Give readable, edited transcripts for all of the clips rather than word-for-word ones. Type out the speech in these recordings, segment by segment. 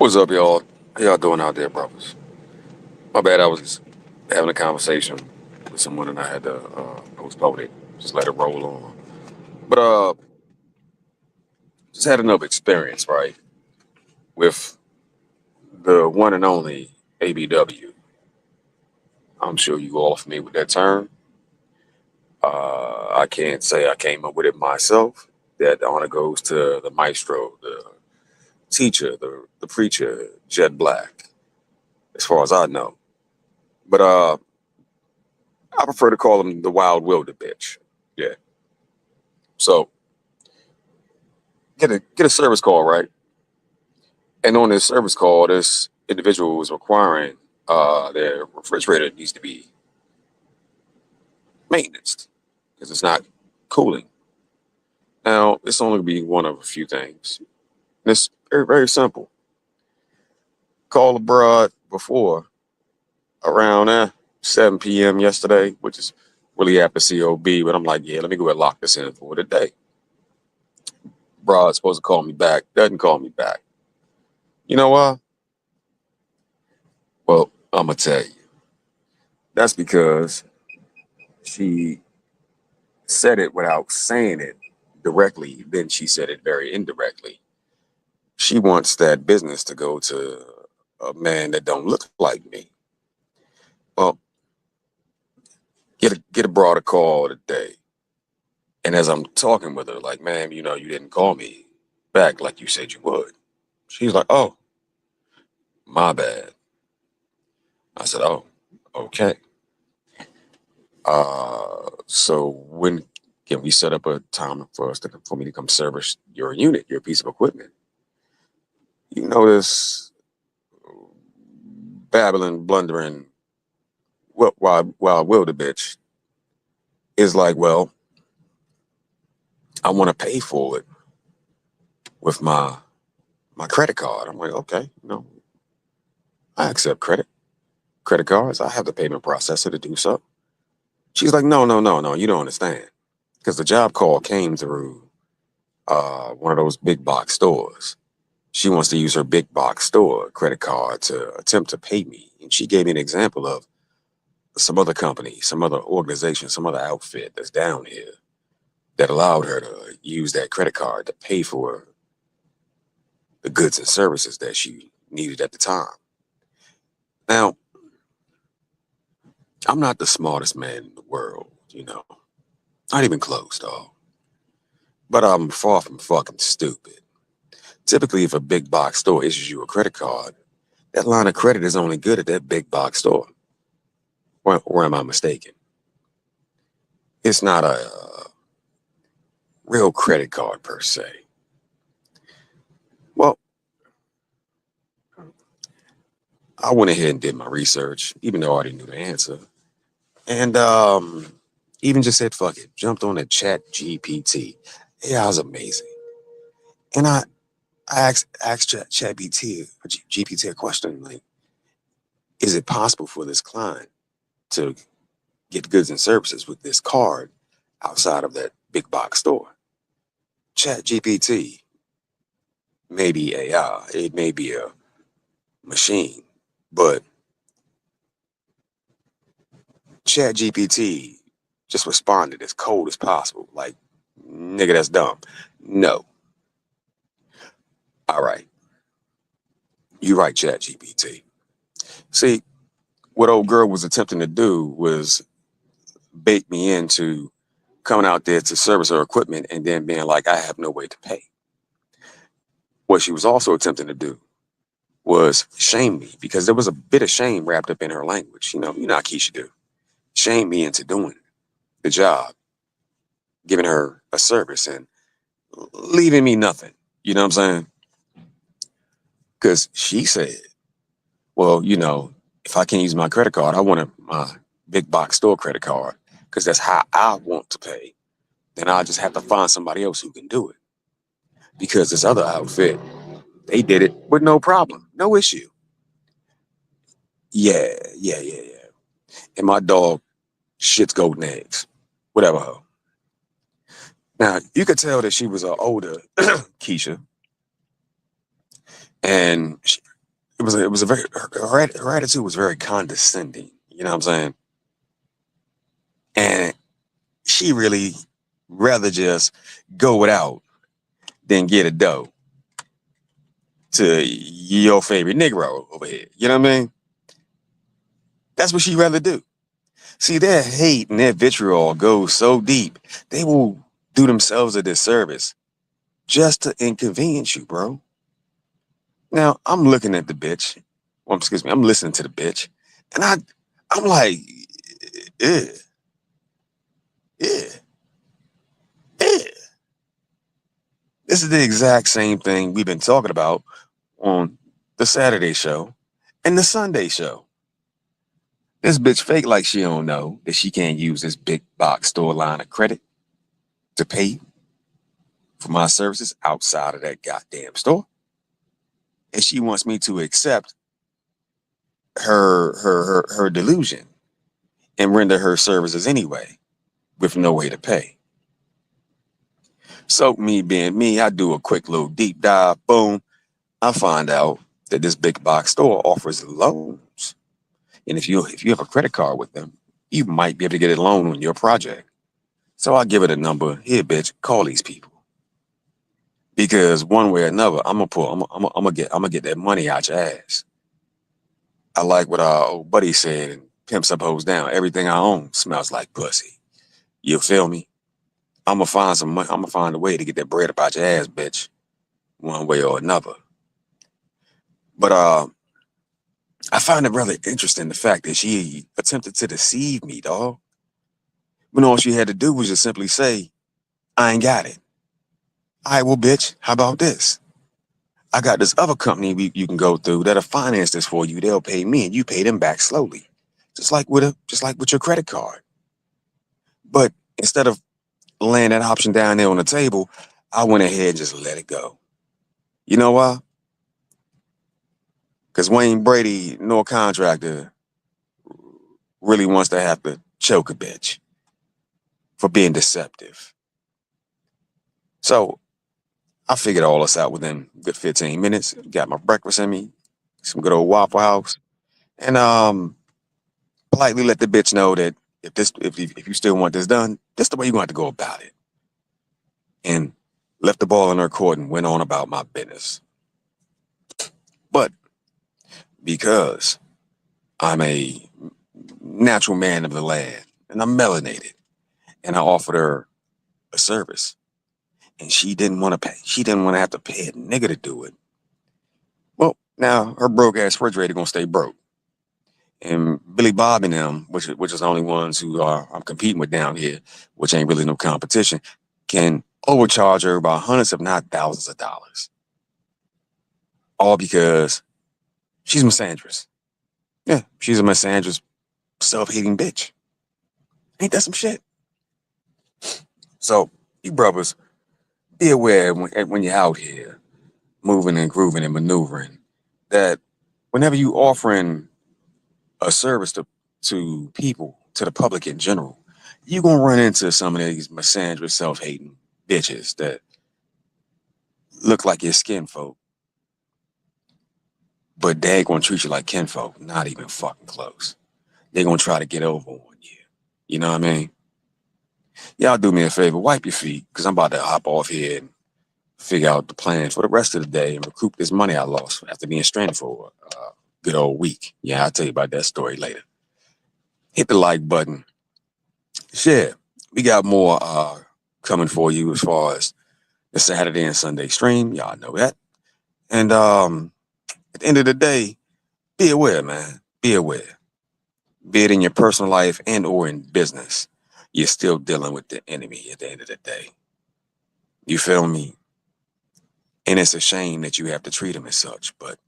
What's up, y'all? How y'all doing out there, brothers? My bad, I was having a conversation with someone and I had to postpone it. Just let it roll on. But just had another experience, right? With the one and only ABW. I'm sure you all are familiar with that term. I can't say I came up with it myself. That honor goes to the maestro, the teacher, the preacher, Jet Black, as far as I know. But I prefer to call him the Wild Wilder bitch. Yeah. So get a service call, right? And on this service call, this individual was requiring their refrigerator needs to be maintenance because it's not cooling. Now, it's only gonna be one of a few things. And it's very, very simple. Call abroad before around 7 p.m. yesterday, which is really after COB, but I'm like, yeah, let me go ahead and lock this in for today. Broad's supposed to call me back, doesn't call me back. You know why? Well, I'm gonna tell you. That's because she said it without saying it directly. Then she said it very indirectly. She wants that business to go to a man that don't look like me. Well, get a broader call today. And as I'm talking with her, like, ma'am, you didn't call me back like you said you would. She's like, oh, my bad. I said, oh, okay. So when can we set up a time for me to come service your unit, your piece of equipment? You know this babbling, blundering, wild wilder bitch is like, well, I want to pay for it with my credit card. I'm like, okay, I accept credit cards. I have the payment processor to do so. She's like, no, no, no, no, you don't understand, because the job call came through one of those big box stores. She wants to use her big box store credit card to attempt to pay me, and she gave me an example of some other company, some other organization, some other outfit that's down here that allowed her to use that credit card to pay for the goods and services that she needed at the time. Now, I'm not the smartest man in the world, not even close, dog. But I'm far from fucking stupid. Typically, if a big box store issues you a credit card, that line of credit is only good at that big box store. Or am I mistaken? It's not a real credit card per se. Well, I went ahead and did my research, even though I already knew the answer. And even just said, fuck it, jumped on a chat GPT. Yeah, it was amazing. And I asked chat GPT a question like, is it possible for this client to get goods and services with this card outside of that big box store? Chat GPT may be AI, it may be a machine, but Chat GPT just responded as cold as possible. Like, nigga, that's dumb. No. All right. You right, Chat GPT. See, what old girl was attempting to do was bait me into coming out there to service her equipment and then being like, I have no way to pay. What she was also attempting to do was shame me because there was a bit of shame wrapped up in her language. You know how Keisha do. Shame me into doing the job, giving her a service and leaving me nothing. You know what I'm saying? Because she said, well, if I can't use my credit card, I want my big box store credit card because that's how I want to pay. Then I'll just have to find somebody else who can do it. Because this other outfit, they did it with no problem, no issue. Yeah, yeah, yeah, yeah. And my dog shits golden eggs, whatever. Her. Now, you could tell that she was an older Keisha. And it was a very her attitude was very condescending. You know what I'm saying? And she really rather just go without than get a dough to your favorite Negro over here. You know what I mean? That's what she'd rather do. See, their hate and their vitriol goes so deep, they will do themselves a disservice just to inconvenience you, bro. Now, I'm looking at the bitch. Well, excuse me, I'm listening to the bitch. And I'm like, yeah, yeah, yeah. This is the exact same thing we've been talking about on the Saturday show and the Sunday show. This bitch fake like she don't know that she can't use this big box store line of credit to pay for my services outside of that goddamn store. And she wants me to accept her delusion and render her services anyway with no way to pay. So me being me, I do a quick little deep dive, boom. I find out that this big box store offers loans. And if you have a credit card with them, you might be able to get a loan on your project. So I give it a number. Here, bitch, call these people. Because one way or another, I'm gonna get that money out your ass. I like what our old buddy said, and pimps up hoes down. Everything I own smells like pussy. You feel me? I'm gonna find some money. I'm gonna find a way to get that bread up out your ass, bitch, one way or another. But I find it rather interesting the fact that she attempted to deceive me, dog. When all she had to do was just simply say, "I ain't got it." All right, well, bitch, how about this? I got this other company you can go through that'll finance this for you. They'll pay me, and you pay them back slowly, just like with your credit card. But instead of laying that option down there on the table, I went ahead and just let it go. You know why? Because Wayne Brady, no contractor, really wants to have to choke a bitch for being deceptive. So I figured all this out within a good 15 minutes. Got my breakfast in me, some good old Waffle House, and politely let the bitch know that if you still want this done, this the way you're going to have to go about it. And left the ball in her court and went on about my business. But because I'm a natural man of the land and I'm melanated, and I offered her a service, and she didn't want to pay. She didn't want to have to pay a nigga to do it. Well, now her broke ass refrigerator gonna stay broke. And Billy Bob and them, which is the only ones who I'm competing with down here, which ain't really no competition, can overcharge her by hundreds, if not thousands of dollars. All because she's misandrous. Yeah, she's a misandrous, self-hating bitch. Ain't that some shit? So, you brothers, be aware when you're out here moving and grooving and maneuvering that whenever you offering a service to people, to the public in general, you're gonna run into some of these misandrous, self-hating bitches that look like your skin folk, but they ain't gonna treat you like kinfolk, not even fucking close. They're gonna try to get over on you. You know what I mean? Y'all do me a favor, wipe your feet, because I'm about to hop off here and figure out the plans for the rest of the day and recoup this money I lost after being stranded for a good old week. Yeah, I'll tell you about that story later. Hit the like button. Share. We got more coming for you as far as the Saturday and Sunday stream. Y'all know that. And at the end of the day, be aware, man. Be aware. Be it in your personal life and or in business, you're still dealing with the enemy at the end of the day. You feel me? And it's a shame that you have to treat them as such. But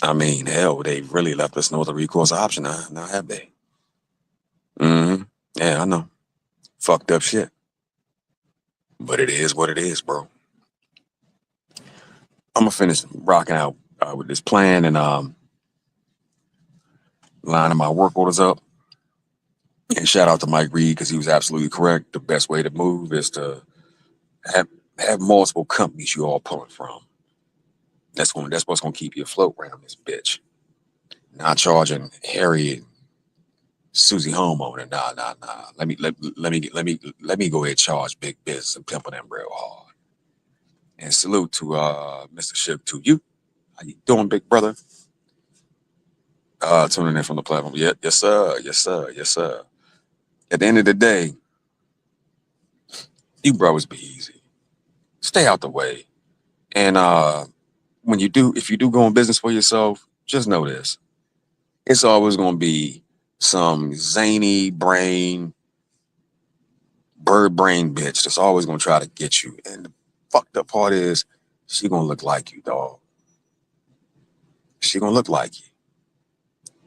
I mean, hell, they really left us no other recourse option. Now have they? Mm-hmm. Yeah, I know. Fucked up shit. But it is what it is, bro. I'm gonna finish rocking out with this plan and lining my work orders up. And shout out to Mike Reed because he was absolutely correct. The best way to move is to have have multiple companies you all pulling from. That's what's gonna keep you afloat around this bitch. Not charging Harriet, Susie homeowner. Nah. Let me go ahead and charge big business and pimping them real hard. And salute to Mr. Ship to you. How you doing, big brother? Tuning in from the platform. Yeah, yes, sir, yes, sir, yes, sir. At the end of the day, you brothers be easy. Stay out the way. And when you do, if you do go in business for yourself, just know this. It's always gonna be some zany brain, bird brain bitch that's always gonna try to get you. And the fucked up part is she gonna look like you, dog. She gonna look like you.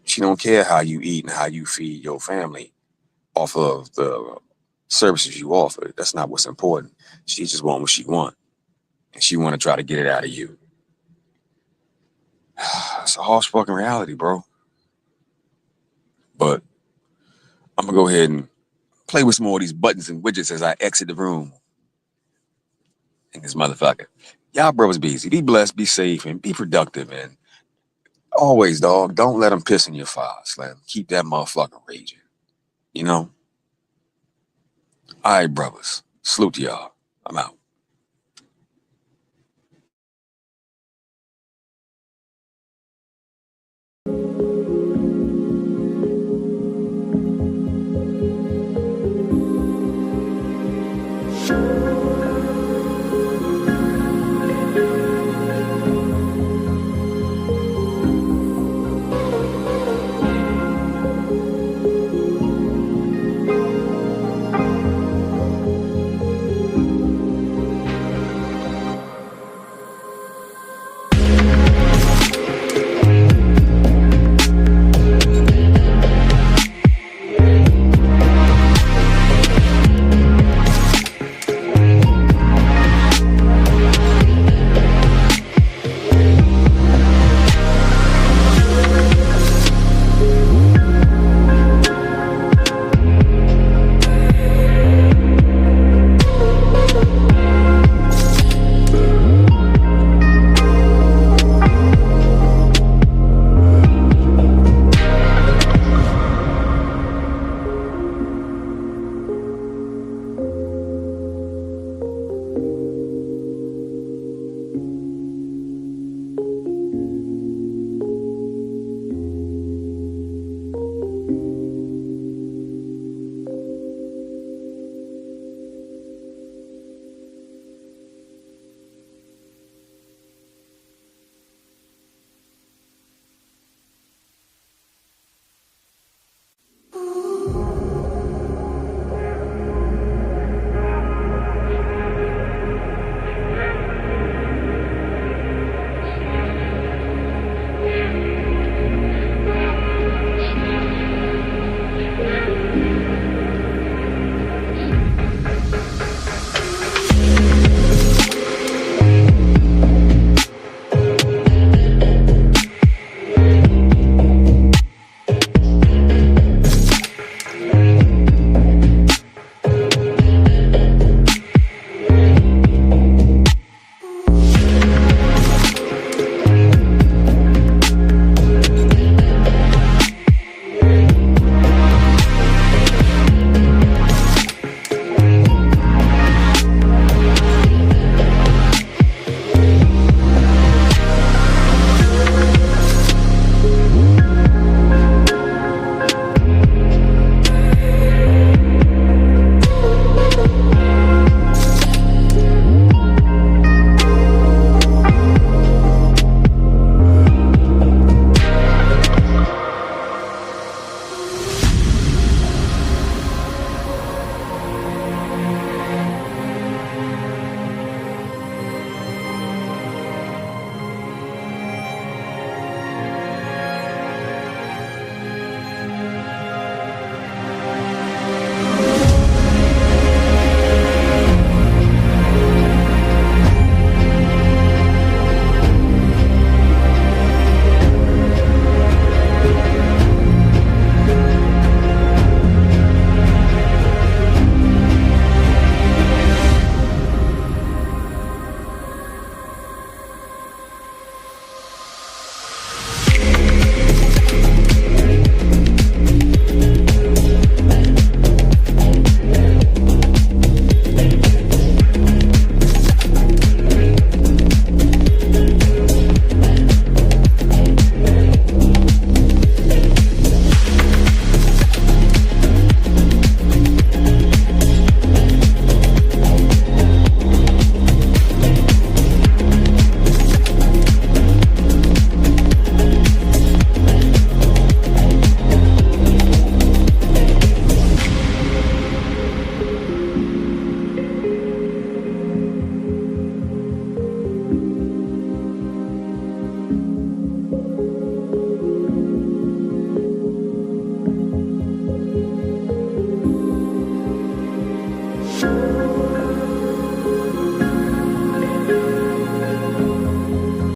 She don't care how you eat and how you feed your family off of the services you offer. That's not what's important. She just want what she want, and she want to try to get it out of you. It's a harsh fucking reality, bro. But I'm gonna go ahead and play with some more of these buttons and widgets as I exit the room. And this motherfucker, y'all brothers be easy. Be blessed, be safe, and be productive. And always, dog, don't let them piss in your fire, Slim. Keep that motherfucker raging. You know? All right, brothers. Salute to y'all. I'm out.